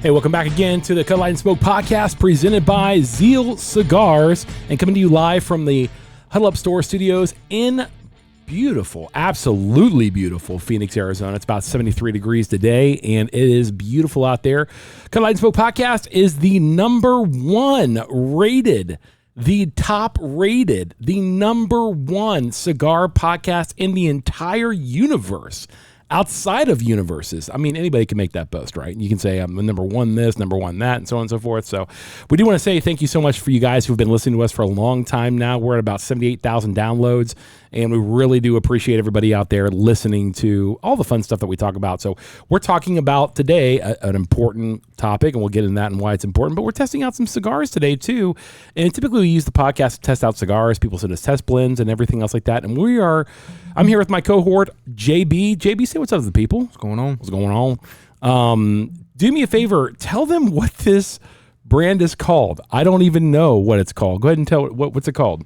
Hey, welcome back again to the Cut Light and Smoke podcast presented by Zeal Cigars and coming to you live from the Huddle Up Store Studios in beautiful, absolutely beautiful Phoenix, Arizona. It's about 73 degrees today, and it is beautiful out there. Cut Light and Smoke podcast is the number one rated, the top rated, the number one cigar podcast in the entire universe. Outside of universes. I mean, anybody can make that boast, right? You can say, I'm the number one this, number one that, and so on and so forth. So we do want to say thank you so much for you guys who've been listening to us for a long time now. We're at about 78,000 downloads, and we really do appreciate everybody out there listening to all the fun stuff that we talk about. So we're talking about today an important topic, and we'll get into that and why it's important, but we're testing out some cigars today too. And typically we use the podcast to test out cigars. People send us test blends and everything else like that. And I'm here with my cohort, JB. JB, say what's up to the people. What's going on? What's going on? Do me a favor. Tell them what this brand is called. I don't even know what it's called. Go ahead and tell what's it called.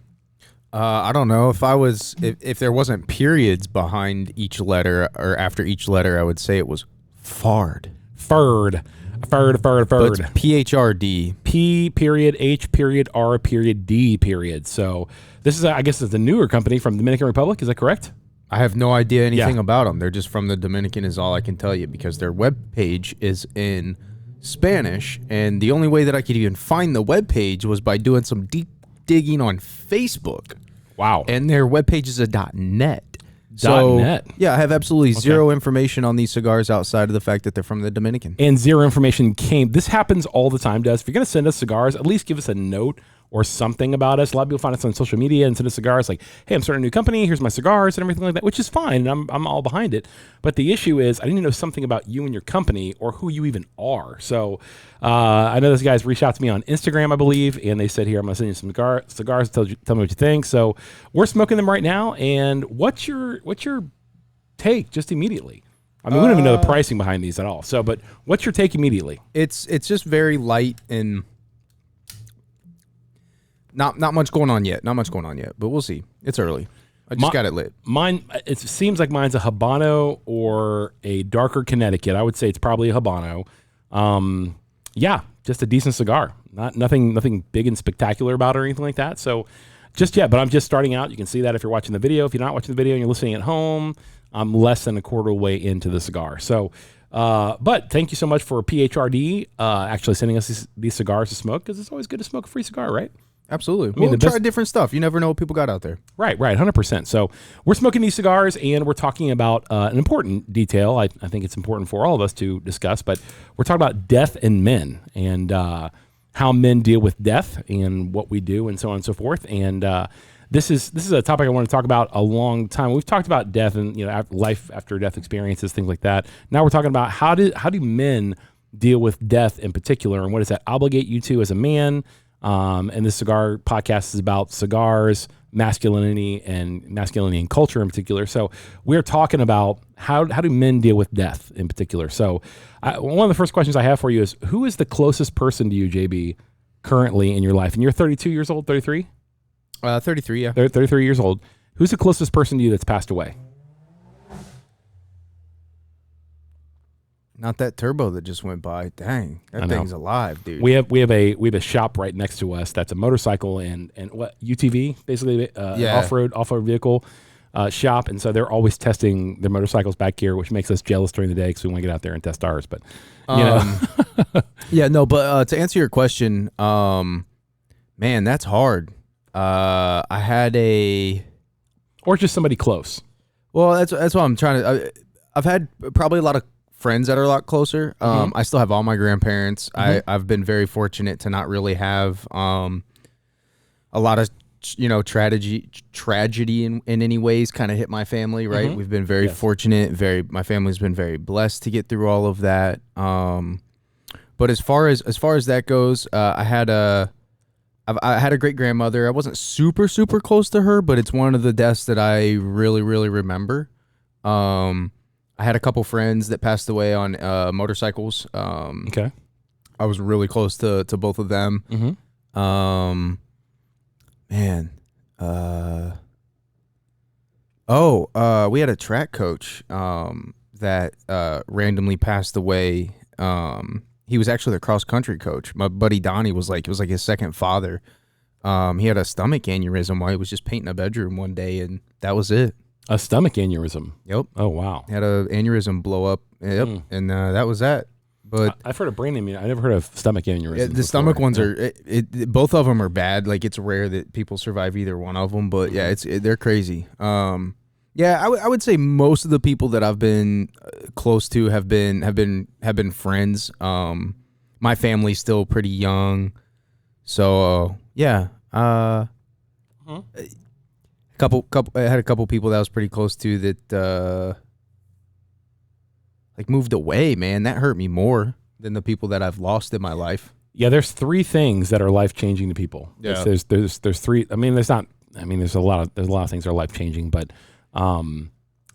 I don't know. If there wasn't periods behind each letter or after each letter, I would say it was FARD. FARD. But it's PHRD. P period H period R period D period. So this is, I guess, it's a newer company from the Dominican Republic. Is that correct? I have no idea anything about them. They're just from the Dominican is all I can tell you because their webpage is in Spanish. And the only way that I could even find the webpage was by doing some deep digging on Facebook. Wow. And their webpage is a .net. .net. Yeah, I have absolutely zero information on these cigars outside of the fact that they're from the Dominican. And zero information this happens all the time, Des. If you're going to send us cigars, at least give us a note or something about us. A lot of people find us on social media and send us cigars like, hey, I'm starting a new company. Here's my cigars and everything like that, which is fine. And I'm all behind it. But the issue is I need to know something about you and your company or who you even are. So I know those guys reached out to me on Instagram, I believe, and they said, here, I'm going to send you some cigars. Tell me what you think. So we're smoking them right now. And what's your take just immediately? I mean, we don't even know the pricing behind these at all. So, but what's your take immediately? It's just very light and not much going on yet. Not much going on yet, but we'll see. It's early. I just got it lit. Mine, it seems like mine's a Habano or a darker Connecticut. I would say it's probably a Habano. Yeah, just a decent cigar. Nothing big and spectacular about it or anything like that. So but I'm just starting out. You can see that if you're watching the video. If you're not watching the video and you're listening at home, I'm less than a quarter way into the cigar. So, but thank you so much for PHRD actually sending us these cigars to smoke because it's always good to smoke a free cigar, right? Absolutely. We'll try different stuff. You never know what people got out there. Right, 100%. So we're smoking these cigars and we're talking about an important detail. I think it's important for all of us to discuss, but we're talking about death in men and how men deal with death and what we do and so on and so forth. And this is a topic I want to talk about a long time. We've talked about death and life after death experiences, things like that. Now we're talking about how do men deal with death in particular, and what does that obligate you to as a man? And this cigar podcast is about cigars, masculinity and culture in particular. So we're talking about how do men deal with death in particular. So one of the first questions I have for you is, who is the closest person to you, JB, currently in your life? And you're 32 years old, 33? 33, yeah. 33 years old. Who's the closest person to you that's passed away? Not that turbo that just went by. Dang, that thing's alive, dude. We have a shop right next to us that's a motorcycle and what UTV, basically off-road vehicle shop, and so they're always testing their motorcycles back here, which makes us jealous during the day because we want to get out there and test ours. But but to answer your question, man, that's hard. I had or just somebody close. Well, that's what I'm trying to. I've had probably a lot of friends that are a lot closer. I still have all my grandparents. I've been very fortunate to not really have a lot of tragedy in any ways kind of hit my family, right? We've been very fortunate. My family's been very blessed to get through all of that. But as far as that goes, I had a great grandmother. I wasn't super close to her, but it's one of the deaths that I really remember. I had a couple friends that passed away on motorcycles. Okay. I was really close to both of them. Man. We had a track coach that randomly passed away he was actually the cross country coach. My buddy Donnie it was like his second father. He had a stomach aneurysm while he was just painting a bedroom one day, and that was it. A stomach aneurysm. Yep. Oh, wow. He had a aneurysm blow up. Yep. And that was that. But I've heard of brain aneurysm. I never heard of stomach aneurysm. Yeah, the stomach ones are both of them are bad. Like, it's rare that people survive either one of them. But yeah, they're crazy. Yeah, I would say most of the people that I've been close to have been friends. My family's still pretty young, so yeah. I had a couple people that I was pretty close to that like moved away. Man, that hurt me more than the people that I've lost in my life. Yeah, there's three things that are life changing to people. Yeah. There's three. I mean, there's a lot of things that are life changing, but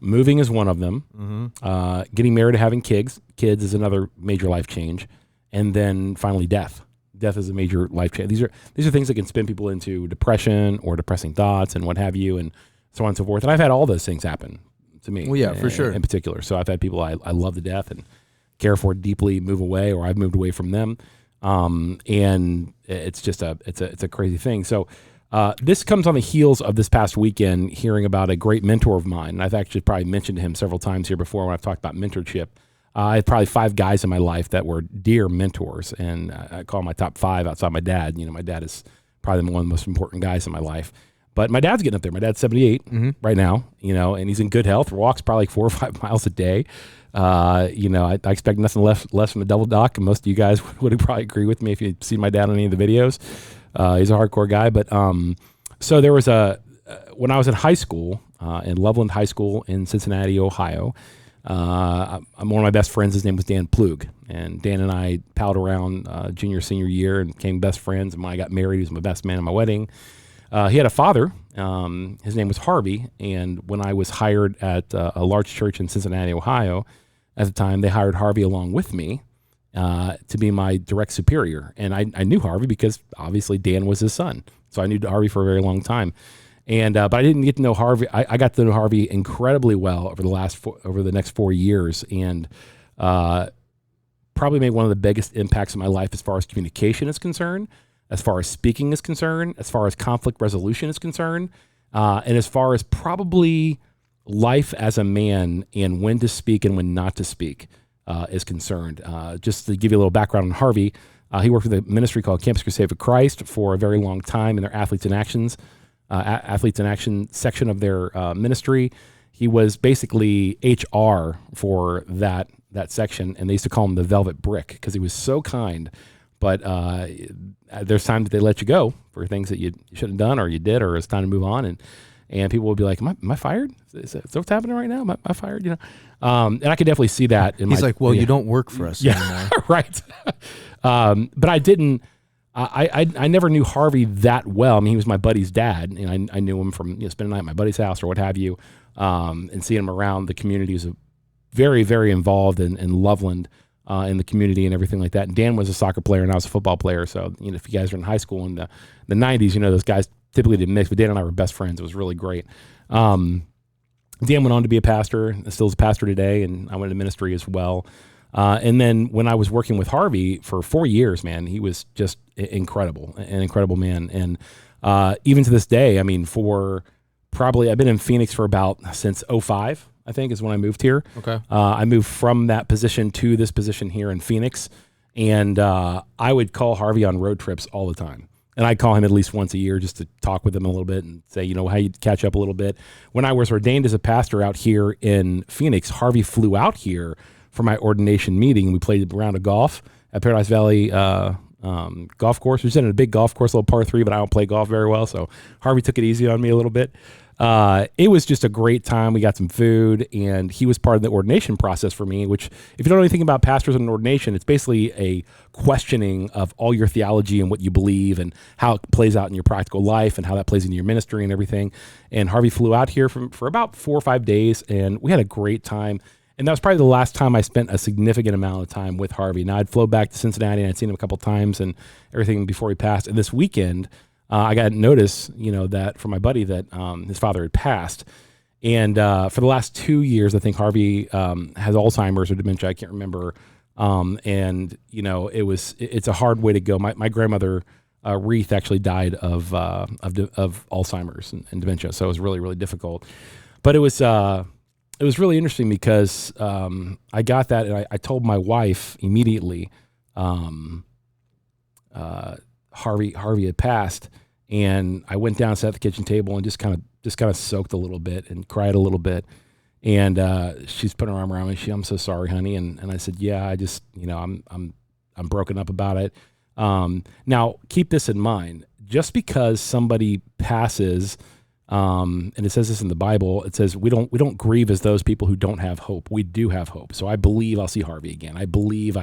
moving is one of them. Getting married and having kids is another major life change, and then finally death. Death is a major life change. These are things that can spin people into depression or depressing thoughts and what have you, and so on and so forth. And I've had all those things happen to me. Well, yeah, for sure. In particular, so I've had people I love to death and care for deeply move away, or I've moved away from them, and it's just it's a crazy thing. So. This comes on the heels of this past weekend hearing about a great mentor of mine. And I've actually probably mentioned him several times here before when I've talked about mentorship. I had probably 5 guys in my life that were dear mentors, and I call my top 5 outside my dad. You know, my dad is probably one of the most important guys in my life. But my dad's getting up there. My dad's 78 right now, you know, and he's in good health. Walks probably like 4 or 5 miles a day. You know, I expect nothing less from a double dock, and most of you guys would probably agree with me if you see my dad on any of the videos. He's a hardcore guy, but so there was when I was in high school, in Loveland High School in Cincinnati, Ohio, I'm one of my best friends. His name was Dan Plug, and Dan and I palled around junior, senior year and became best friends. And when I got married, he was my best man at my wedding. He had a father. His name was Harvey, and when I was hired at a large church in Cincinnati, Ohio, at the time, they hired Harvey along with me. To be my direct superior. And I knew Harvey because obviously Dan was his son. So I knew Harvey for a very long time. And, but I didn't get to know Harvey. I got to know Harvey incredibly well over the next 4 years, and, probably made one of the biggest impacts in my life as far as communication is concerned, as far as speaking is concerned, as far as conflict resolution is concerned, and as far as probably life as a man and when to speak and when not to speak. Is concerned. Just to give you a little background on Harvey, he worked with a ministry called Campus Crusade for Christ for a very long time in their Athletes in Action section of their ministry. He was basically HR for that section, and they used to call him the Velvet Brick because he was so kind. But there's times that they let you go for things that you shouldn't have done, or you did, or it's time to move on, and people would be like, am I fired? Is that what's happening right now? Am I fired? You know? And I could definitely see that. He's like, well, you don't work for us anymore. Right. But I didn't, I never knew Harvey that well. I mean, he was my buddy's dad, and I knew him from spending the night at my buddy's house or what have you, and seeing him around the community. He was very, very involved in Loveland, in the community and everything like that. And Dan was a soccer player and I was a football player. So, you know, if you guys are in high school in the 90s, you know, those guys typically didn't mix, but Dan and I were best friends. It was really great. Dan went on to be a pastor, still is a pastor today, and I went into ministry as well. And then when I was working with Harvey for 4 years, man, he was just incredible, an incredible man. And even to this day, I mean, I've been in Phoenix for since 2005, I think, is when I moved here. Okay. I moved from that position to this position here in Phoenix, and I would call Harvey on road trips all the time. And I'd call him at least once a year just to talk with him a little bit and say, you know, how you catch up a little bit. When I was ordained as a pastor out here in Phoenix, Harvey flew out here for my ordination meeting. We played a round of golf at Paradise Valley golf course. We was in a big golf course, little par 3, but I don't play golf very well. So Harvey took it easy on me a little bit. It was just a great time. We got some food, and he was part of the ordination process for me, which, if you don't know anything about pastors and ordination, it's basically a questioning of all your theology and what you believe and how it plays out in your practical life and how that plays into your ministry and everything. And Harvey flew out here for about 4 or 5 days, and we had a great time. And that was probably the last time I spent a significant amount of time with Harvey. Now, I'd flown back to Cincinnati, and I'd seen him a couple times and everything before he passed. And this weekend, I got notice, you know, that from my buddy that his father had passed. And for the last 2 years, I think Harvey has Alzheimer's or dementia. I can't remember. And it's a hard way to go. My grandmother, Reith, actually died of Alzheimer's and dementia. So it was really, really difficult, but it was really interesting because, I got that and I told my wife immediately, Harvey had passed, and I went down, sat at the kitchen table, and just kind of soaked a little bit and cried a little bit. And she's putting her arm around me. I'm so sorry, honey. And I said, yeah, I just, I'm broken up about it. Now keep this in mind. Just because somebody passes, and it says this in the Bible, it says we don't grieve as those people who don't have hope. We do have hope. So I believe I'll see Harvey again. I believe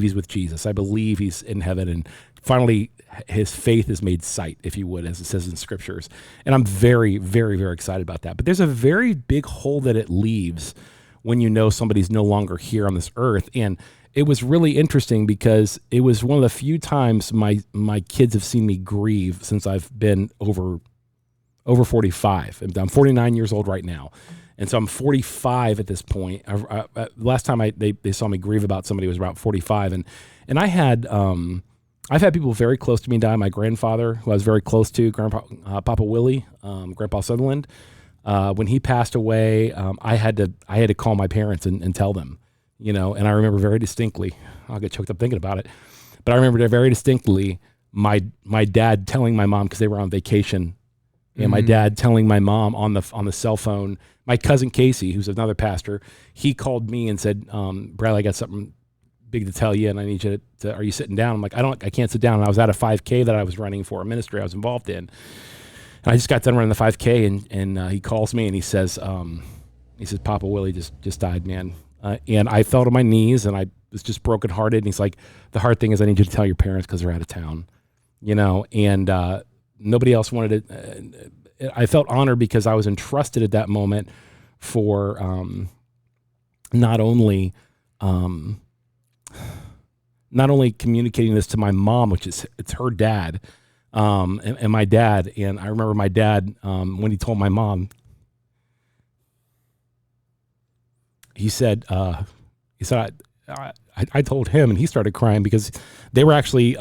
he's with Jesus. I believe he's in heaven, and finally his faith is made sight, if you would, as it says in scriptures. And I'm very, very, very excited about that. But there's a very big hole that it leaves when you know somebody's no longer here on this earth. And it was really interesting because it was one of the few times my kids have seen me grieve since I've been over 45. I'm 49 years old right now. And so I'm 45 at this point. Last time they saw me grieve about somebody was about 45. And I had, I've had people very close to me die. My grandfather, who I was very close to, Papa Willie, Grandpa Sutherland, when he passed away, I had to call my parents and tell them, and I remember very distinctly, I'll get choked up thinking about it, but I remember very distinctly my dad telling my mom, because they were on vacation, and my dad telling my mom on the cell phone. My cousin Casey, who's another pastor, he called me and said, Bradley, I got something big to tell you, and I need you to are you sitting down? I'm like, I can't sit down. And I was at a 5K that I was running for a ministry I was involved in. And I just got done running the 5K, and he calls me and he says, Papa Willie just died, man. And I fell to my knees and I was just brokenhearted. And he's like, the hard thing is I need you to tell your parents because they're out of town, and nobody else wanted it. I felt honored because I was entrusted at that moment for not only communicating this to my mom, which is it's her dad, and my dad. And I remember my dad, when he told my mom, he said, I told him, and he started crying because they were actually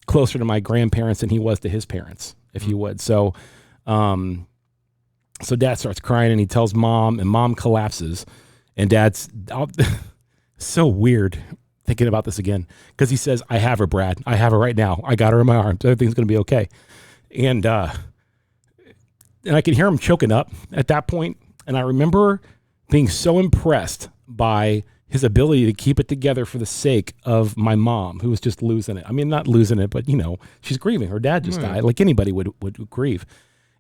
closer to my grandparents than he was to his parents, if you would. So dad starts crying and he tells mom, and mom collapses, and dad's so weird thinking about this again, because he says, I have her, Brad. I have her right now. I got her in my arms. Everything's going to be okay. And I could hear him choking up at that point. And I remember being so impressed by his ability to keep it together for the sake of my mom, who was just losing it. I mean, not losing it, but she's grieving. Her dad just died, like anybody would grieve.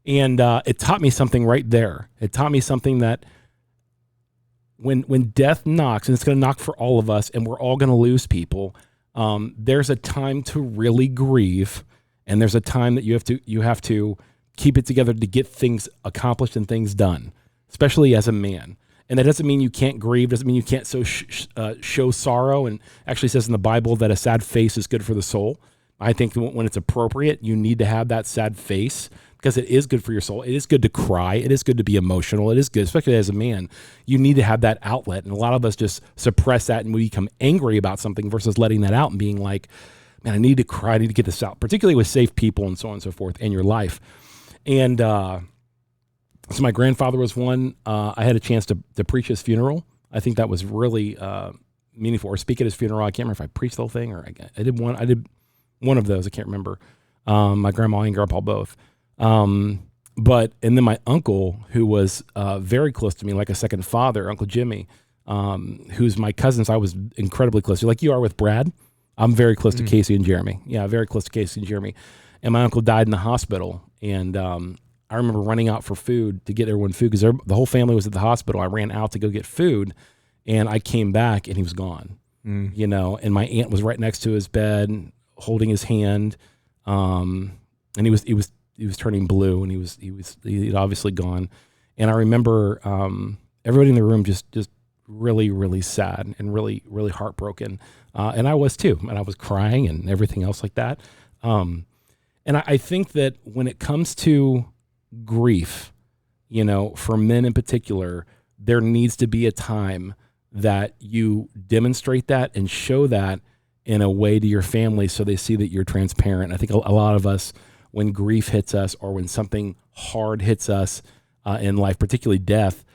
And it taught me something right there. It taught me something that when death knocks, and it's going to knock for all of us, and we're all going to lose people, there's a time to really grieve, and there's a time that you have to keep it together to get things accomplished and things done, especially as a man. And that doesn't mean you can't grieve. Doesn't mean you can't show sorrow. And actually says in the Bible that a sad face is good for the soul. I think when it's appropriate, you need to have that sad face because it is good for your soul. It is good to cry. It is good to be emotional. It is good, especially as a man. You need to have that outlet. And a lot of us just suppress that and we become angry about something versus letting that out and being like, man, I need to cry. I need to get this out, particularly with safe people and so on and so forth in your life. And so my grandfather was one. I had a chance to preach his funeral. I think that was really meaningful. Or speak at his funeral. I can't remember if I preached the whole thing or I did one. I did one of those. I can't remember. My grandma and grandpa both. And then my uncle, who was very close to me, like a second father, Uncle Jimmy, who's my cousin. So I was incredibly close to, like you are with Brad. I'm very close to Casey and Jeremy. Yeah, very close to Casey and Jeremy. And my uncle died in the hospital. And I remember running out for food to get everyone food because the whole family was at the hospital. I ran out to go get food, and I came back and he was gone. And my aunt was right next to his bed, holding his hand, and he was turning blue, and he'd obviously gone. And I remember everybody in the room just really, really sad and really, really heartbroken, and I was too, and I was crying and everything else like that. And I think that when it comes to grief, for men in particular, there needs to be a time that you demonstrate that and show that in a way to your family so they see that you're transparent. I think a lot of us, when grief hits us or when something hard hits us in life, particularly death,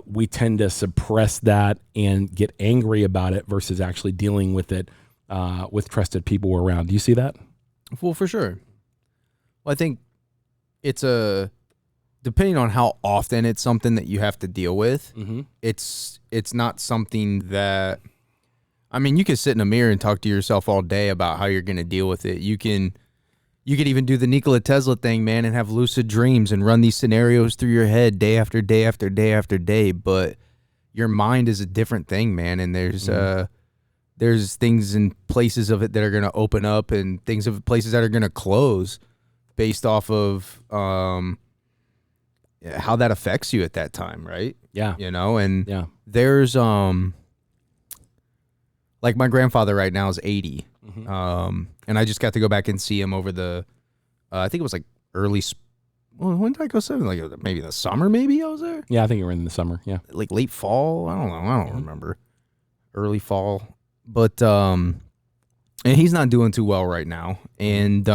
we tend to suppress that and get angry about it versus actually dealing with it with trusted people around. Do you see that? Well, for sure. Well, I think it's depending on how often it's something that you have to deal with, it's not something that, I mean, you can sit in a mirror and talk to yourself all day about how you're going to deal with it. You could even do the Nikola Tesla thing, man, and have lucid dreams and run these scenarios through your head day after day after day after day. But your mind is a different thing, man. And there's things and places of it that are going to open up and places that are going to close based off of how that affects you at that time, right? Yeah. And there's like my grandfather right now is 80. And I just got to go back and see him over the, I think it was like when did I go see him? Like maybe the summer, maybe I was there? Yeah, I think you were in the summer, yeah. Like late fall? I don't know. I don't remember. Early fall. But, and he's not doing too well right now. And,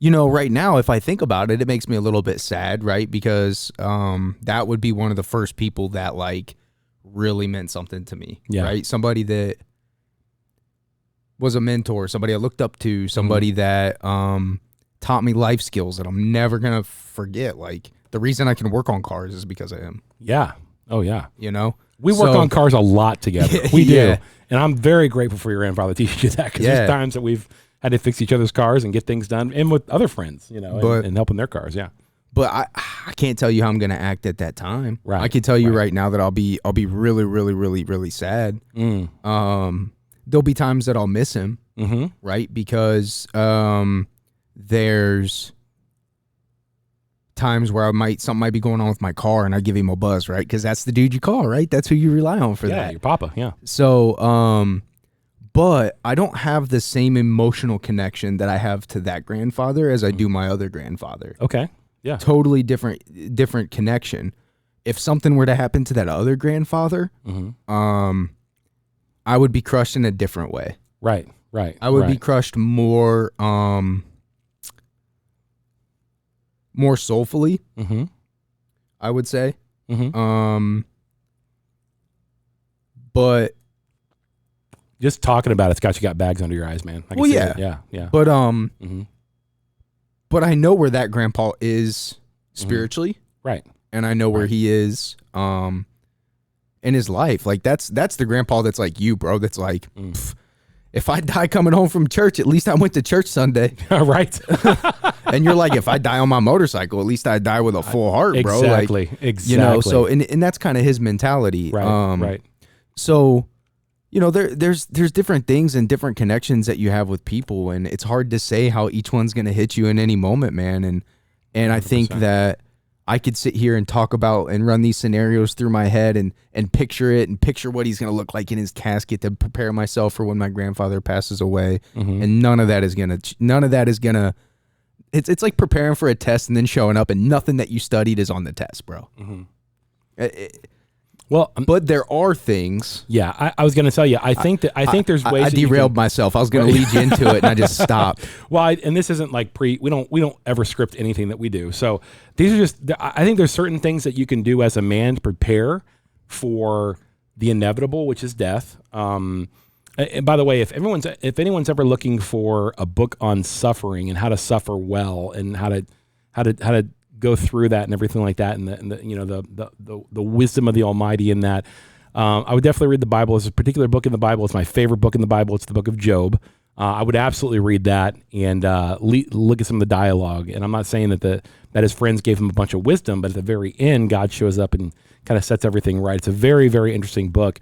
right now, if I think about it, it makes me a little bit sad, right? Because that would be one of the first people that like really meant something to me, right? Somebody that was a mentor, somebody I looked up to, somebody that taught me life skills that I'm never going to forget. Like the reason I can work on cars is because of him. Yeah. Oh, yeah. We work on cars a lot together. We do. And I'm very grateful for your grandfather teaching you that because there's times that we've had to fix each other's cars and get things done and with other friends, and helping their cars. Yeah. But I can't tell you how I'm going to act at that time. Right. I can tell you right now that I'll be really, really, really, really sad. There'll be times that I'll miss him, right? Because there's times where something might be going on with my car and I give him a buzz, right? Because that's the dude you call, right? That's who you rely on for that. Yeah, your papa, yeah. So, but I don't have the same emotional connection that I have to that grandfather as I do my other grandfather. Okay, yeah. Totally different connection. If something were to happen to that other grandfather, I would be crushed in a different way. Right. I would be crushed more soulfully, I would say. But just talking about it's got bags under your eyes, man. I can see it. Yeah. But but I know where that grandpa is spiritually, right? And I know where he is in his life. Like that's the grandpa that's like you, bro. That's like, if I die coming home from church, at least I went to church Sunday. Right. And you're like, if I die on my motorcycle, at least I die with a full heart, bro. Exactly. Like, so and that's kind of his mentality. Right. Right. So, there's different things and different connections that you have with people, and it's hard to say how each one's going to hit you in any moment, man. And 100%. I think that I could sit here and talk about and run these scenarios through my head and picture it and picture what he's going to look like in his casket to prepare myself for when my grandfather passes away. And none of that is going to, it's like preparing for a test and then showing up and nothing that you studied is on the test, bro. Well, but there are things. Yeah, I was going to tell you. I think there's ways. I derailed myself. I was going to lead you into it, and I just stopped. Well, and this isn't like we don't ever script anything that we do. So these are just. I think there's certain things that you can do as a man to prepare for the inevitable, which is death. And by the way, if anyone's ever looking for a book on suffering and how to suffer well and how to go through that and everything like that, and the wisdom of the Almighty in that, I would definitely read the Bible. There's a particular book in the Bible. It's my favorite book in the Bible. It's the book of Job. I would absolutely read that and look at some of the dialogue. And I'm not saying that his friends gave him a bunch of wisdom, but at the very end, God shows up and kind of sets everything right. It's a very, very interesting book.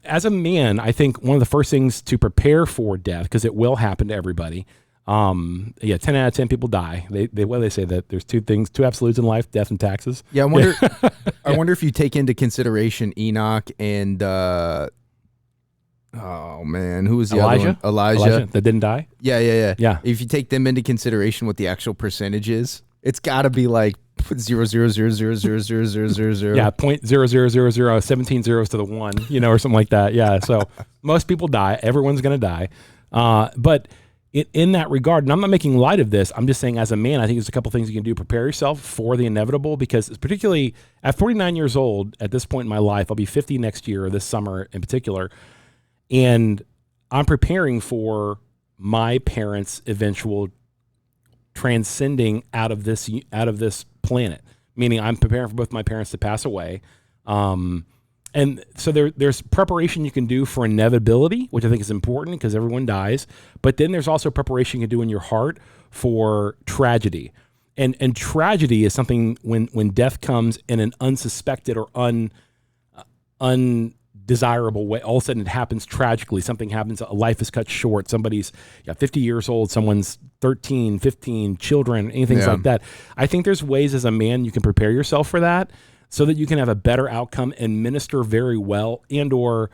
As a man, I think one of the first things to prepare for death, because it will happen to everybody. 10 out of 10 people die. They say that there's two absolutes in life: death and taxes. Yeah, I wonder if you take into consideration Enoch and oh man, who was the other one? Elijah that didn't die. Yeah. If you take them into consideration, what the actual percentage is, it's got to be like zero zero zero zero zero zero zero zero zero. Yeah, 0.0000, 17 zeros to the one, or something like that. Yeah, so most people die. Everyone's going to die. But in that regard, and I'm not making light of this, I'm just saying as a man, I think there's a couple things you can do. Prepare yourself for the inevitable, because particularly at 49 years old, at this point in my life, I'll be 50 next year, this summer in particular, and I'm preparing for my parents' eventual transcending out of this planet, meaning I'm preparing for both my parents to pass away. And so there's preparation you can do for inevitability, which I think is important because everyone dies. But then there's also preparation you can do in your heart for tragedy. And tragedy is something when death comes in an unsuspected or undesirable way. All of a sudden it happens tragically. Something happens, a life is cut short. Somebody's 50 years old, someone's 13, 15, children, anything like that. I think there's ways as a man you can prepare yourself for that, so that you can have a better outcome and minister very well and or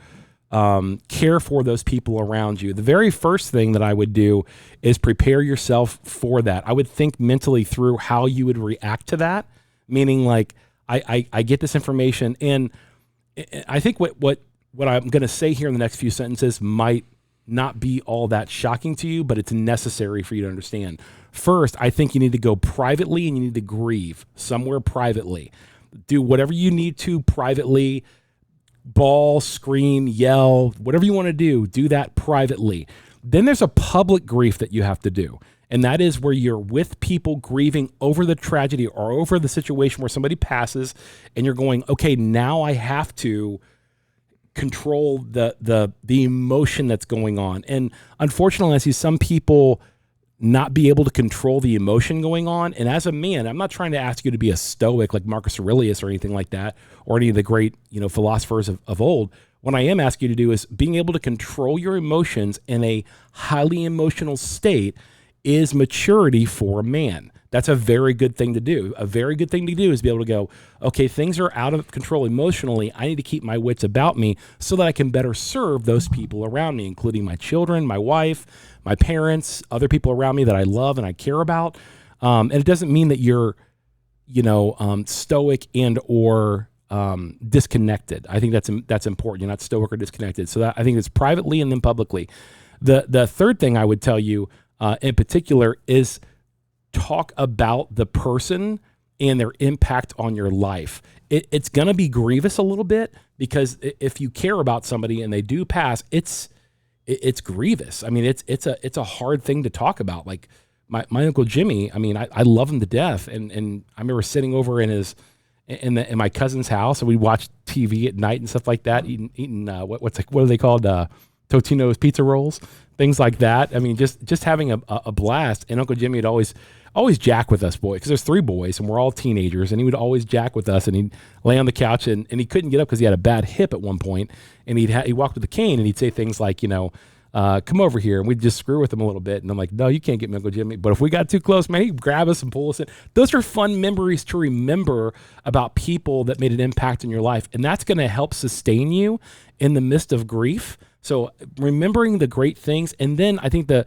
care for those people around you. The very first thing that I would do is prepare yourself for that. I would think mentally through how you would react to that, meaning like I get this information, and I think what I'm going to say here in the next few sentences might not be all that shocking to you, but it's necessary for you to understand. First, I think you need to go privately and you need to grieve somewhere privately. Do whatever you need to privately, bawl, scream, yell, whatever you want to do that privately. Then there's a public grief that you have to do. And that is where you're with people grieving over the tragedy or over the situation where somebody passes, and you're going, okay, now I have to control the emotion that's going on. And unfortunately, I see some people not be able to control the emotion going on. And as a man, I'm not trying to ask you to be a stoic like Marcus Aurelius or anything like that, or any of the great, philosophers of old. What I am asking you to do is being able to control your emotions in a highly emotional state is maturity for a man. That's a very good thing to do. A very good thing to do is be able to go, okay, things are out of control emotionally. I need to keep my wits about me so that I can better serve those people around me, including my children, my wife, my parents, other people around me that I love and I care about. And it doesn't mean that you're, stoic and or disconnected. I think that's important. You're not stoic or disconnected. So that, I think it's privately and then publicly. The third thing I would tell you in particular is talk about the person and their impact on your life. It's going to be grievous a little bit, because if you care about somebody and they do pass, it's grievous. I mean, it's a hard thing to talk about. Like my Uncle Jimmy, I mean, I love him to death. And I remember sitting over in my cousin's house, and we'd watch TV at night and stuff like that, eating what are they called? Totino's pizza rolls, things like that. I mean, just having a blast. And Uncle Jimmy would always jack with us, boys, because there's 3 boys and we're all teenagers, and he would always jack with us, and he'd lay on the couch and he couldn't get up because he had a bad hip at one point, and he walked with a cane, and he'd say things like, come over here, and we'd just screw with him a little bit. And I'm like, no, you can't get me, Uncle Jimmy. But if we got too close, man, he'd grab us and pull us in. Those are fun memories to remember about people that made an impact in your life. And that's going to help sustain you in the midst of grief. So remembering the great things. And then I think the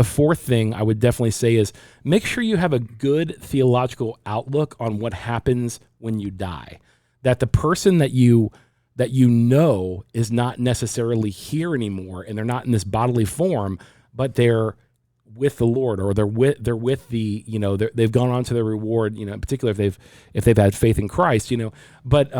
fourth thing I would definitely say is make sure you have a good theological outlook on what happens when you die. That the person that you is not necessarily here anymore, and they're not in this bodily form, but they're with the Lord, or they're with the, they've gone on to their reward, in particular if they've had faith in Christ, but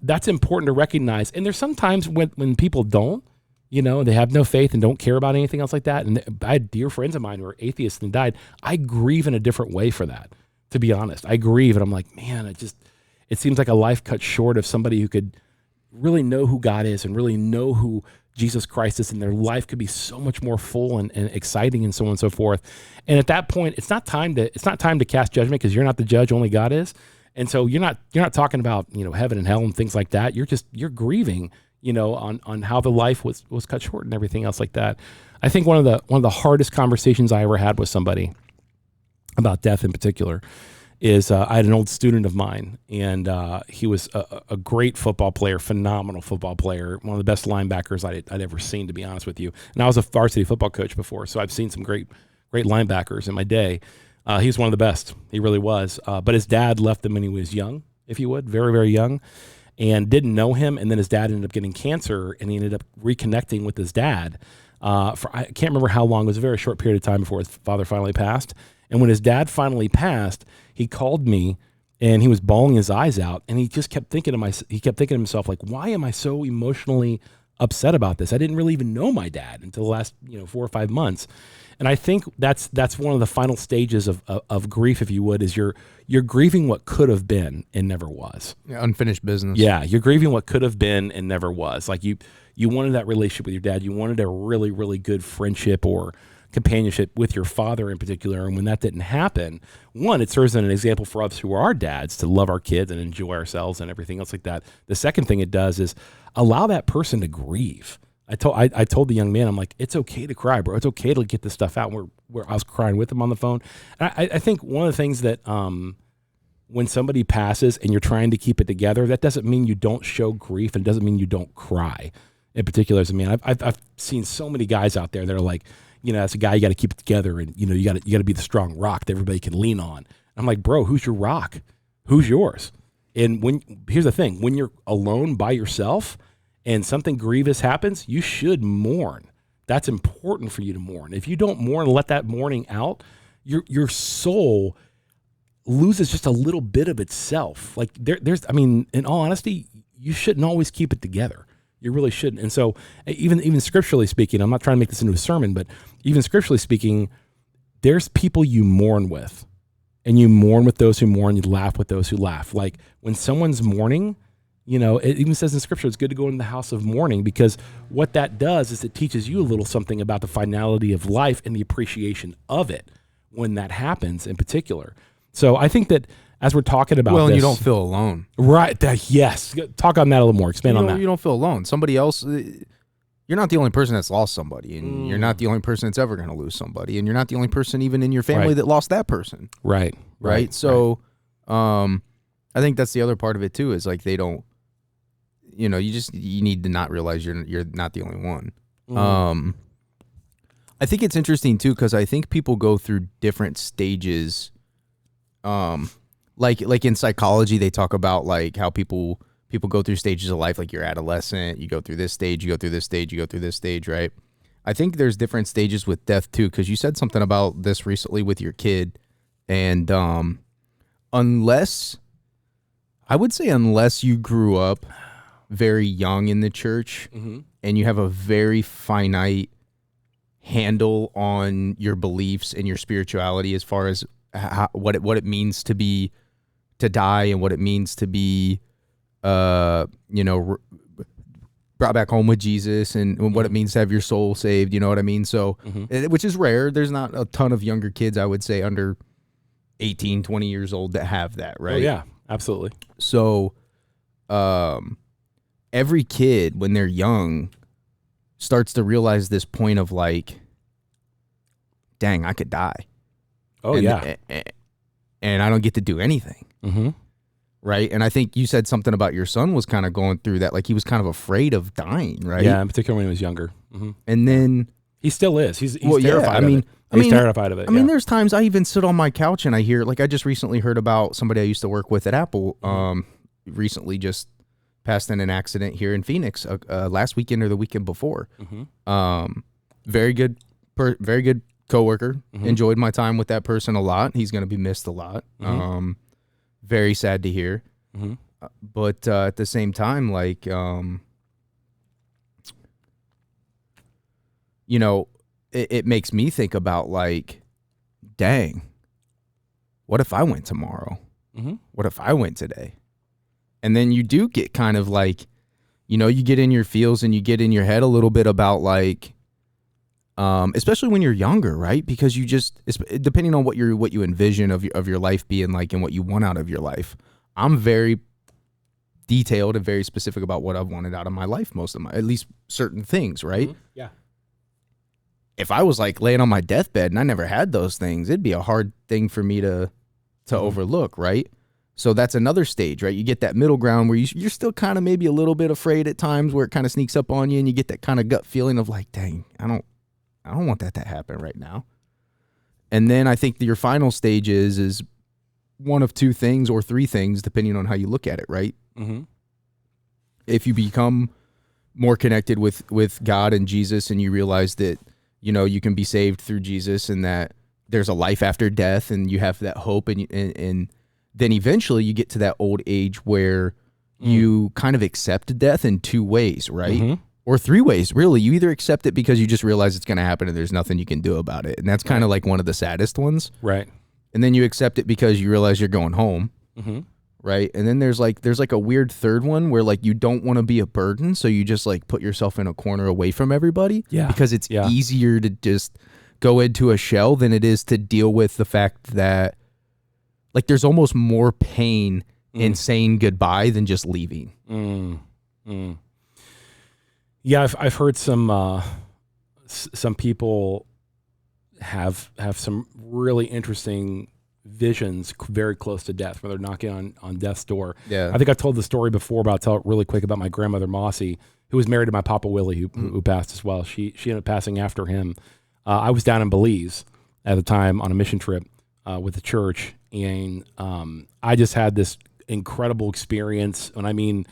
that's important to recognize. And there's sometimes when people don't, they have no faith and don't care about anything else like that. And I had dear friends of mine who were atheists and died. I grieve in a different way for that, to be honest. I grieve, and I'm like, man, it seems like a life cut short of somebody who could really know who God is and really know who Jesus Christ is, and their life could be so much more full and exciting and so on and so forth. And at that point, it's not time to cast judgment, because you're not the judge, only God is. And so you're not talking about, heaven and hell and things like that. You're grieving, on how the life was cut short and everything else like that. I think one of the hardest conversations I ever had with somebody about death in particular is I had an old student of mine, and he was a great football player, phenomenal football player, one of the best linebackers I'd ever seen, to be honest with you. And I was a varsity football coach before, so I've seen some great linebackers in my day. He was one of the best. He really was. But his dad left him when he was young, if you would, very, very young, and didn't know him. And then his dad ended up getting cancer, and he ended up reconnecting with his dad. For I can't remember how long. It was a very short period of time before his father finally passed. And when his dad finally passed, he called me, and he was bawling his eyes out. And he just kept thinking to himself, like, why am I so emotionally upset about this? I didn't really even know my dad until the last 4 or 5 months. And I think that's one of the final stages of grief, if you would, is you're grieving what could have been and never was. Yeah, unfinished business. Yeah, you're grieving what could have been and never was. Like you wanted that relationship with your dad. You wanted a really, really good friendship or companionship with your father in particular. And when that didn't happen, one, it serves as an example for us who are dads to love our kids and enjoy ourselves and everything else like that. The second thing it does is allow that person to grieve. I told the young man, I'm like, it's okay to cry, bro. It's okay to get this stuff out. Where I was crying with him on the phone. And I think one of the things that when somebody passes and you're trying to keep it together, that doesn't mean you don't show grief, and it doesn't mean you don't cry. In particular, as a man, I've seen so many guys out there that are like, as a guy, you got to keep it together, and you got to be the strong rock that everybody can lean on. I'm like, bro, who's your rock? Who's yours? And here's the thing: when you're alone by yourself and something grievous happens, you should mourn. That's important for you to mourn. If you don't mourn and let that mourning out, your soul loses just a little bit of itself. Like in all honesty, you shouldn't always keep it together. You really shouldn't. And so even scripturally speaking, I'm not trying to make this into a sermon, but even scripturally speaking, there's people you mourn with, and you mourn with those who mourn. You laugh with those who laugh. Like when someone's mourning, it even says in scripture, it's good to go into the house of mourning, because what that does is it teaches you a little something about the finality of life and the appreciation of it when that happens in particular. So I think that as we're talking about this, and you don't feel alone. Right. Yes. Talk on that a little more. Expand on that. You don't feel alone. Somebody else, you're not the only person that's lost somebody, and you're not the only person that's ever going to lose somebody, and you're not the only person even in your family that lost that person. Right. So I think that's the other part of it too, is like they don't, you need to not realize you're not the only one. I think it's interesting too, because I think people go through different stages. Like in psychology, they talk about like how people go through stages of life. Like you're adolescent, you go through this stage, you go through this stage, you go through this stage, right? I think there's different stages with death too, because you said something about this recently with your kid, and unless you grew up very young in the church, and you have a very finite handle on your beliefs and your spirituality as far as what it means to die, and what it means to be brought back home with Jesus, and what it means to have your soul saved, you know what I mean? So which is rare. There's not a ton of younger kids, I would say, under 18, 20 years old that have that, right? Oh, yeah, absolutely. So every kid, when they're young, starts to realize this point of like, dang, I could die. Oh, yeah. And I don't get to do anything. Right? And I think you said something about your son was kind of going through that. Like he was kind of afraid of dying, right? Yeah, in particular when he was younger. And then... He still is. He's terrified of it. He's terrified of it. I mean, there's times I even sit on my couch and I hear... Like I just recently heard about somebody I used to work with at Apple. Recently just passed in an accident here in Phoenix last weekend or the weekend before. Very good coworker. Enjoyed my time with that person a lot. He's going to be missed a lot. Very sad to hear. But at the same time, like, it makes me think about like, dang, what if I went tomorrow? What if I went today? And then you do get kind of like, you get in your feels and you get in your head a little bit about like, especially when you're younger, right? Because you just, depending on what you envision of your life being like and what you want out of your life. I'm very detailed and very specific about what I've wanted out of my life, at least certain things, right? Yeah. If I was like laying on my deathbed and I never had those things, it'd be a hard thing for me to overlook, right? So that's another stage, right? You get that middle ground where you're still kind of maybe a little bit afraid at times, where it kind of sneaks up on you and you get that kind of gut feeling of like, dang, I don't want that to happen right now. And then I think that your final stage is one of two things or three things, depending on how you look at it, right? Mm-hmm. If you become more connected with God and Jesus, and you realize that, you know, you can be saved through Jesus, and that there's a life after death, and you have that hope, and then eventually you get to that old age where you kind of accept death in two ways, right? Mm-hmm. Or three ways, really. You either accept it because you just realize it's going to happen and there's nothing you can do about it. And that's kind of like one of the saddest ones. Right. And then you accept it because you realize you're going home. Mm-hmm. Right. And then there's like a weird third one where like you don't want to be a burden. So you just like put yourself in a corner away from everybody. Yeah. Because it's easier to just go into a shell than it is to deal with the fact that like there's almost more pain in saying goodbye than just leaving. Yeah, I've heard some people have some really interesting visions very close to death, where they're knocking on death's door. Yeah, I think I've told the story before, but I'll tell it really quick about my grandmother Mossy, who was married to my Papa Willie, who passed as well. She ended up passing after him. I was down in Belize at the time on a mission trip with the church, and I just had this incredible experience, and I mean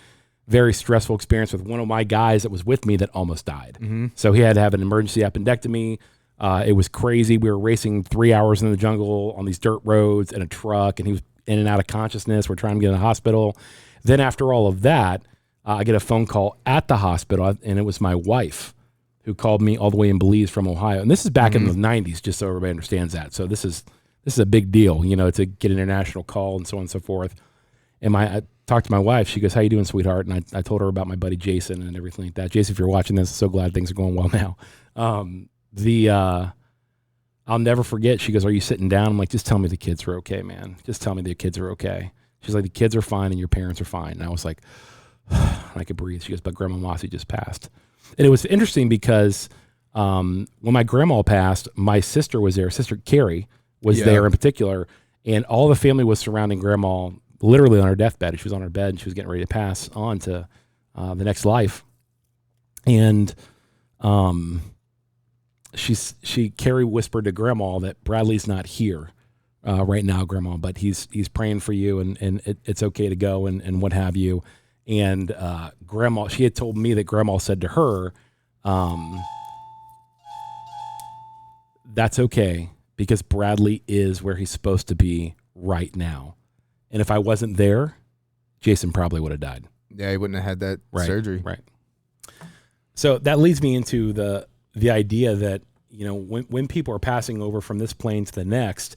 very stressful experience, with one of my guys that was with me that almost died. So he had to have an emergency appendectomy. It was crazy. We were racing 3 hours in the jungle on these dirt roads in a truck, and he was in and out of consciousness. We're trying to get in the hospital. Then after all of that, I get a phone call at the hospital, and it was my wife who called me all the way in Belize from Ohio. And this is back in the 90s, just so everybody understands that. So this is a big deal, you know, to get an international call and so on and so forth. And I talked to my wife. She goes, "How you doing, sweetheart?" And I told her about my buddy Jason and everything like that. Jason, if you're watching this, I'm so glad things are going well now. I'll never forget. She goes, "Are you sitting down?" I'm like, "Just tell me the kids are okay, man. Just tell me the kids are okay." She's like, "The kids are fine and your parents are fine." And I was like, I could breathe. She goes, "But Grandma Mossy just passed." And it was interesting because when my grandma passed, my sister was there. Sister Carrie was there in particular, and all the family was surrounding Grandma literally on her deathbed. She was on her bed and she was getting ready to pass on to the next life. And Carrie whispered to Grandma that Bradley's not here right now, Grandma, but he's praying for you, and it's okay to go and what have you. And Grandma, she had told me that Grandma said to her, "That's okay, because Bradley is where he's supposed to be right now. And if I wasn't there, Jason probably would have died." Yeah, he wouldn't have had that surgery. Right. So that leads me into the idea that, you know, when people are passing over from this plane to the next,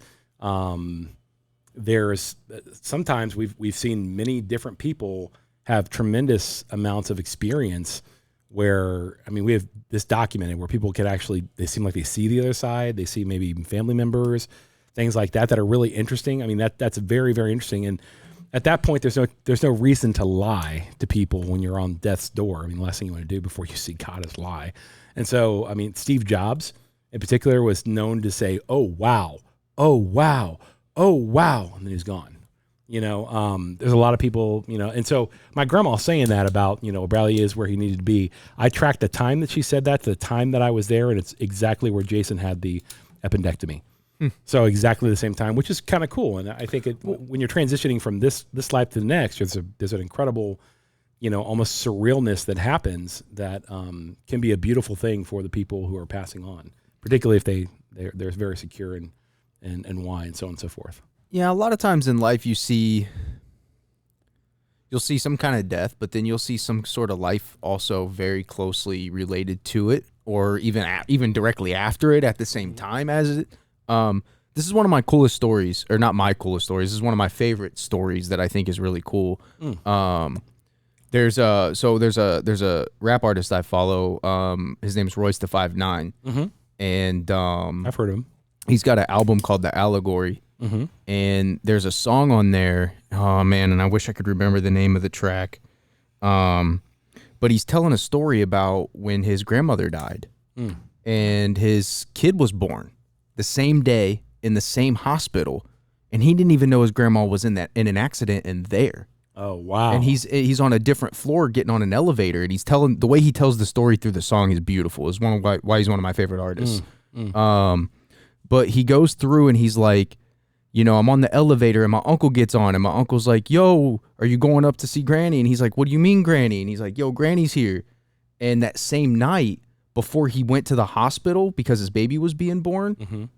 there's sometimes we've seen many different people have tremendous amounts of experience where, I mean, we have this documented where people can actually, they seem like they see the other side. They see maybe even family members, things like that are really interesting. I mean, that's very, very interesting. And at that point, there's no reason to lie to people when you're on death's door. I mean, the last thing you want to do before you see God is lie. And so, I mean, Steve Jobs in particular was known to say, "Oh, wow. Oh, wow. Oh, wow." And then he's gone. You know, there's a lot of people, you know, and so my grandma saying that about, you know, Bradley is where he needed to be. I tracked the time that she said that to the time that I was there, and it's exactly where Jason had the appendectomy. So exactly the same time, which is kind of cool. And I think when you're transitioning from this life to the next, there's an incredible, you know, almost surrealness that happens that can be a beautiful thing for the people who are passing on, particularly if they're very secure and why, and so on and so forth. Yeah, a lot of times in life you'll see some kind of death, but then you'll see some sort of life also very closely related to it, or even directly after it at the same time as it. This is one of my coolest stories, or not my coolest stories. This is one of my favorite stories that I think is really cool. There's a rap artist I follow. His name's Royce the 5'9", and I've heard of him. He's got an album called The Allegory. And there's a song on there, oh man, and I wish I could remember the name of the track, but he's telling a story about when his grandmother died, and his kid was born the same day in the same hospital, and he didn't even know his grandma was in an accident in there. Oh wow! And he's on a different floor getting on an elevator, and the way he tells the story through the song is beautiful. Is why he's one of my favorite artists. But he goes through and he's like, you know, I'm on the elevator and my uncle gets on and my uncle's like, yo, are you going up to see Granny? And he's like, what do you mean, Granny? And he's like, yo, Granny's here. And that same night, before he went to the hospital because his baby was being born,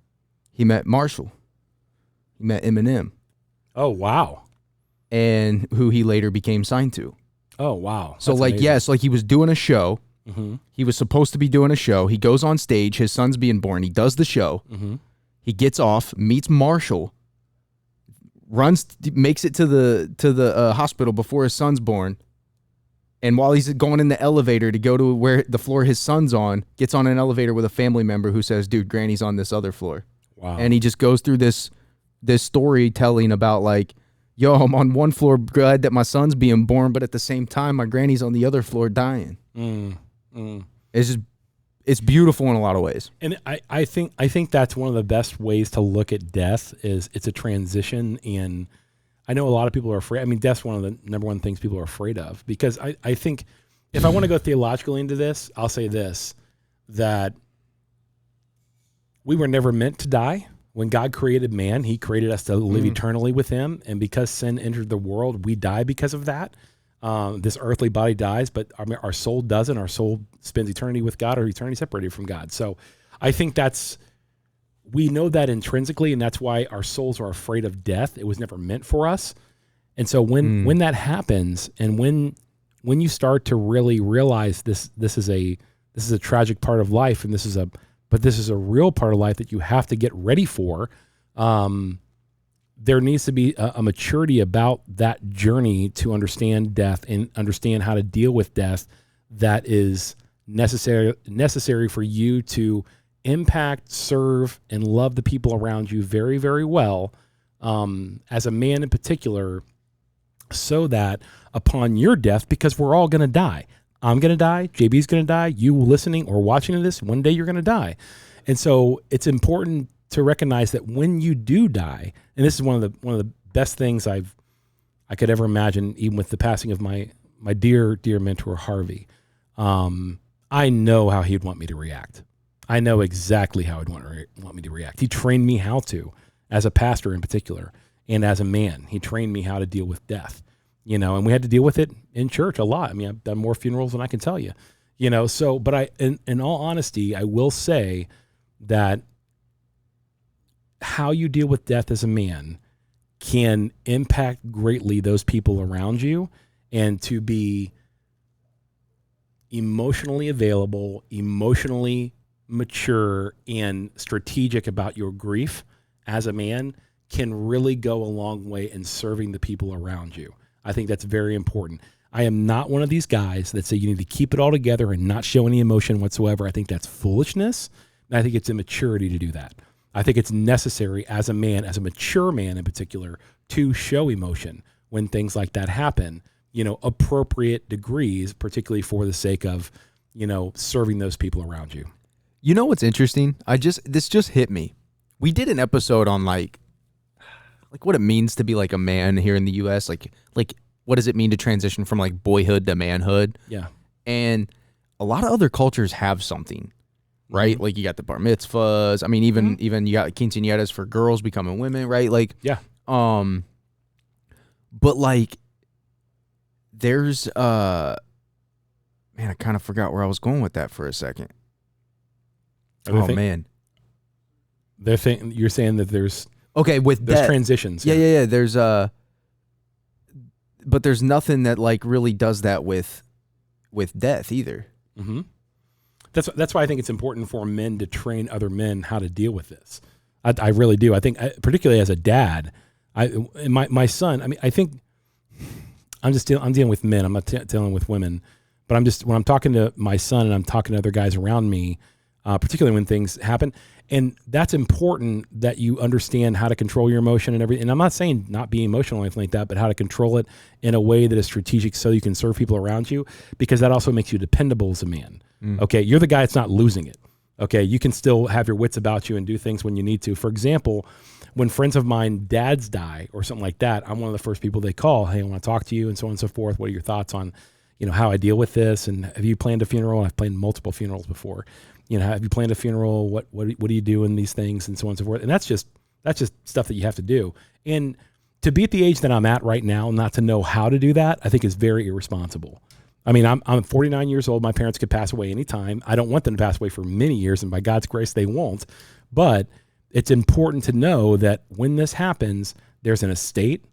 he met Marshall. He met Eminem. Oh, wow. And who he later became signed to. Oh, wow. So, like, amazing. Yes, like he was doing a show. He was supposed to be doing a show. He goes on stage. His son's being born. He does the show. He gets off, meets Marshall, makes it to the hospital before his son's born. And while he's going in the elevator to go to where the floor his son's on, gets on an elevator with a family member who says, dude, Granny's on this other floor. Wow. And he just goes through this storytelling about like, yo, I'm on one floor glad that my son's being born, but at the same time, my granny's on the other floor dying. It's beautiful in a lot of ways. And I think that's one of the best ways to look at death is it's a transition. And I know a lot of people are afraid. I mean, death's one of the number one things people are afraid of, because I think if I want to go theologically into this, I'll say this, that we were never meant to die. When God created man, he created us to live eternally with him. And because sin entered the world, we die because of that. This earthly body dies, but our soul doesn't. Our soul spends eternity with God or eternity separated from God. So I think we know that intrinsically, and that's why our souls are afraid of death. It was never meant for us. And so when that happens, and when you start to really realize this is a tragic part of life, and this is a real part of life that you have to get ready for, there needs to be a maturity about that journey to understand death and understand how to deal with death that is necessary for you to impact, serve, and love the people around you very, very well, as a man in particular, so that upon your death, because we're all going to die. I'm going to die. JB's going to die. You listening or watching to this, one day you're going to die. And so it's important to recognize that when you do die, and this is one of the best things I could ever imagine, even with the passing of my dear mentor Harvey. I know how he'd want me to react. I know exactly how he'd want me to react. He trained me how to, as a pastor in particular, and as a man. He trained me how to deal with death, and we had to deal with it in church a lot. I mean, I've done more funerals than I can tell you, so, but in all honesty, I will say that how you deal with death as a man can impact greatly those people around you, and to be emotionally available, emotionally mature, and strategic about your grief as a man can really go a long way in serving the people around you. I think that's very important. I am not one of these guys that say you need to keep it all together and not show any emotion whatsoever. I think that's foolishness. And I think it's immaturity to do that. I think it's necessary as a man, as a mature man in particular, to show emotion when things like that happen, appropriate degrees, particularly for the sake of, serving those people around you. You know what's interesting? This just hit me. We did an episode on like what it means to be like a man here in the US, like what does it mean to transition from like boyhood to manhood? Yeah. And a lot of other cultures have something, right? Like you got the bar mitzvahs. I mean, even you got quinceañeras for girls becoming women, right? Like, yeah. But like there's man, I kind of forgot where I was going with that for a second. Man. You're saying that there's with there's death. Transitions. Yeah. There's but there's nothing that like really does that with death either. Mm-hmm. That's why I think it's important for men to train other men how to deal with this. I really do. I think, particularly as a dad, my son. I mean, I think I'm dealing with men. I'm not dealing with women. But when I'm talking to my son and I'm talking to other guys around me, particularly when things happen, and that's important that you understand how to control your emotion and everything. And I'm not saying not be emotional or anything like that, but how to control it in a way that is strategic so you can serve people around you, because that also makes you dependable as a man. Okay, you're the guy that's not losing it. Okay, you can still have your wits about you and do things when you need to. For example, when friends of mine, dads die or something like that, I'm one of the first people they call. Hey, I want to talk to you, and so on and so forth. What are your thoughts on, how I deal with this? And have you planned a funeral? I've planned multiple funerals before. have you planned a funeral? What do you do in these things, and so on and so forth. And that's just stuff that you have to do. And to be at the age that I'm at right now, not to know how to do that, I think is very irresponsible. I mean, I'm 49 years old. My parents could pass away anytime. I don't want them to pass away for many years, and by God's grace, they won't. But it's important to know that when this happens, there's an estate.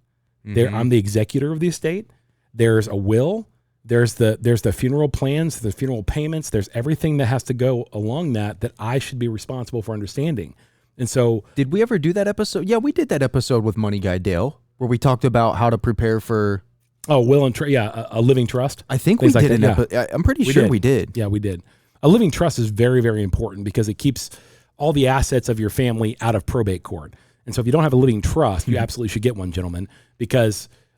There, I'm the executor of the estate. There's a will. There's the funeral plans, the funeral payments. There's everything that has to go along that I should be responsible for understanding. And so, did we ever do that episode? Yeah, we did that episode with Money Guy Dale, where we talked about how to prepare for. Oh, will and a living trust. I think we did it. I'm pretty sure we did. Yeah, we did. A living trust is very, very important because it keeps all the assets of your family out of probate court. And so if you don't have a living trust, you absolutely should get one, gentlemen,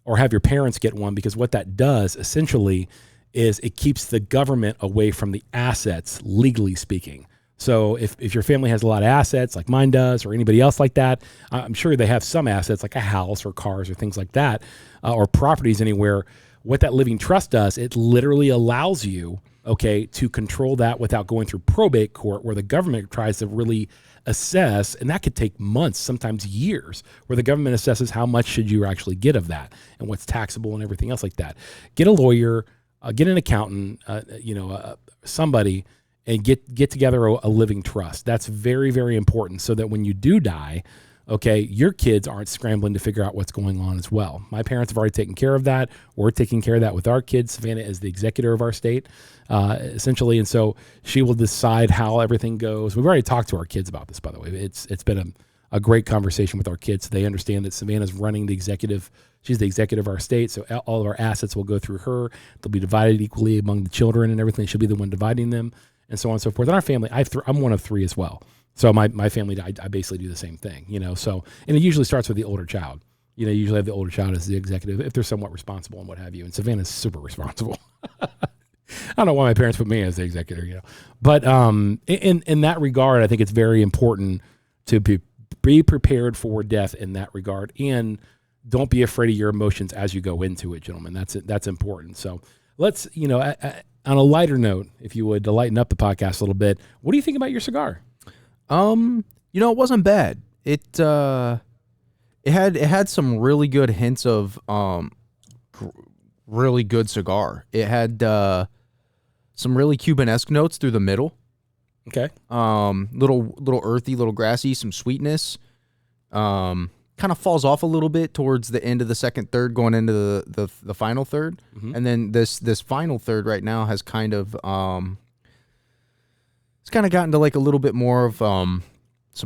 or have your parents get one, because what that does essentially is it keeps the government away from the assets, legally speaking. So if your family has a lot of assets like mine does, or anybody else like that, I'm sure they have some assets like a house or cars or things like that, or properties anywhere. What that living trust does, it literally allows you, to control that without going through probate court, where the government tries to really assess, and that could take months, sometimes years, where the government assesses how much should you actually get of that and what's taxable and everything else like that. Get a lawyer, get an accountant, somebody, and get together a living trust. That's very, very important, so that when you do die, your kids aren't scrambling to figure out what's going on as well. My parents have already taken care of that. We're taking care of that with our kids. Savannah is the executor of our estate, essentially, and so she will decide how everything goes. We've already talked to our kids about this, by the way. It's been a great conversation with our kids. They understand that Savannah's running the executive. She's the executive of our estate, so all of our assets will go through her. They'll be divided equally among the children and everything. She'll be the one dividing them, and so on and so forth. In our family, I'm one of three as well. So my family, I basically do the same thing, so, and it usually starts with the older child. You usually have the older child as the executive, if they're somewhat responsible and what have you. And Savannah's super responsible. I don't know why my parents put me as the executor, but in that regard, I think it's very important to be prepared for death in that regard, and don't be afraid of your emotions as you go into it, gentlemen. That's important. So let's, on a lighter note, if you would, to lighten up the podcast a little bit, what do you think about your cigar? It wasn't bad. It had some really good hints of really good cigar. It had some really Cuban-esque notes through the middle. Okay. Little earthy, little grassy, some sweetness. Kind of falls off a little bit towards the end of the second third, going into the final third. Mm-hmm. And then this final third right now has kind of it's kind of gotten to like a little bit more of some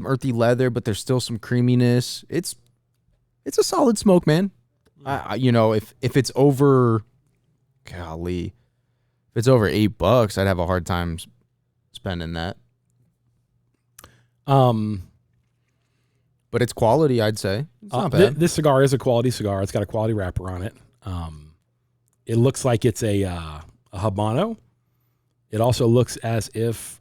earthy leather, but there's still some creaminess. It's a solid smoke, man. If it's over, golly, if it's over $8, I'd have a hard time spending that. But it's quality, I'd say. It's not bad. This cigar is a quality cigar. It's got a quality wrapper on it. It looks like it's a Habano. It also looks as if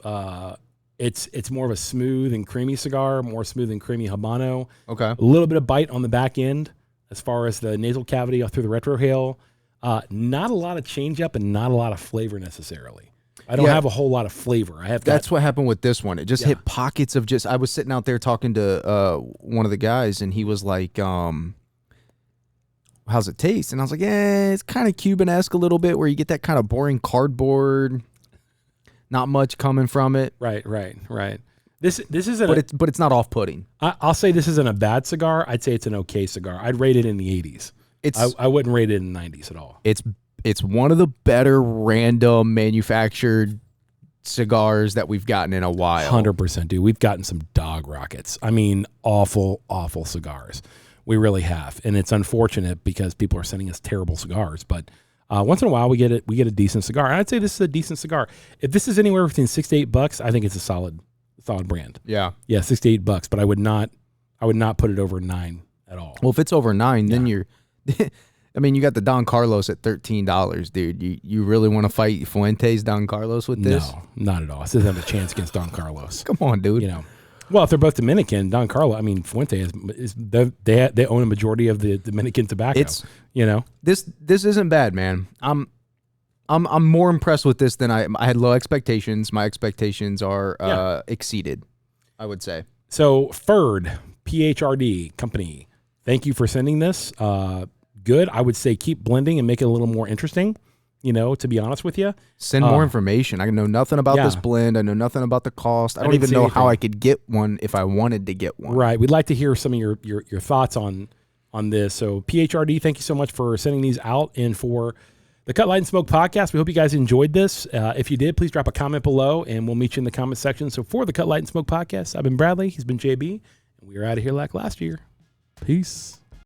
it's more of a smooth and creamy cigar, more smooth and creamy Habano. Okay. A little bit of bite on the back end as far as the nasal cavity through the retrohale. Not a lot of change up and not a lot of flavor necessarily. I don't have a whole lot of flavor. That's what happened with this one. It just hit pockets of I was sitting out there talking to one of the guys, and he was like, how's it taste? And I was like, it's kind of Cuban-esque a little bit, where you get that kind of boring cardboard. Not much coming from it. Right. This isn't, but it's not off-putting. I'll say this isn't a bad cigar. I'd say it's an okay cigar. I'd rate it in the 80s. I wouldn't rate it in the 90s at all. It's one of the better random manufactured cigars that we've gotten in a while. 100%, dude. We've gotten some dog rockets. I mean, awful cigars. We really have, and it's unfortunate because people are sending us terrible cigars, but. Once in a while, we get a decent cigar. And I'd say this is a decent cigar. If this is anywhere between $6 to $8, I think it's a solid brand. Yeah, $6 to $8, but I would not put it over $9 at all. Well, if it's over $9, then you're. I mean, you got the Don Carlos at $13, dude. You really want to fight Fuentes Don Carlos with this? No, not at all. This doesn't have a chance against Don Carlos. Come on, dude. Well, if they're both Dominican, Don Carlos, Fuente they own a majority of the Dominican tobacco. This isn't bad, man. I'm I'm more impressed with this than I had low expectations. My expectations are exceeded, I would say. So Ferd, PHRD company, thank you for sending this. Good. I would say keep blending and make it a little more interesting, to be honest with you. Send more information. I know nothing about this blend. I know nothing about the cost. I don't even know how I could get one if I wanted to get one. Right. We'd like to hear some of your thoughts on this. So PHRD, thank you so much for sending these out. And for the Cut Light and Smoke podcast, we hope you guys enjoyed this. If you did, please drop a comment below and we'll meet you in the comment section. So for the Cut Light and Smoke podcast, I've been Bradley. He's been JB. And we are out of here like last year. Peace.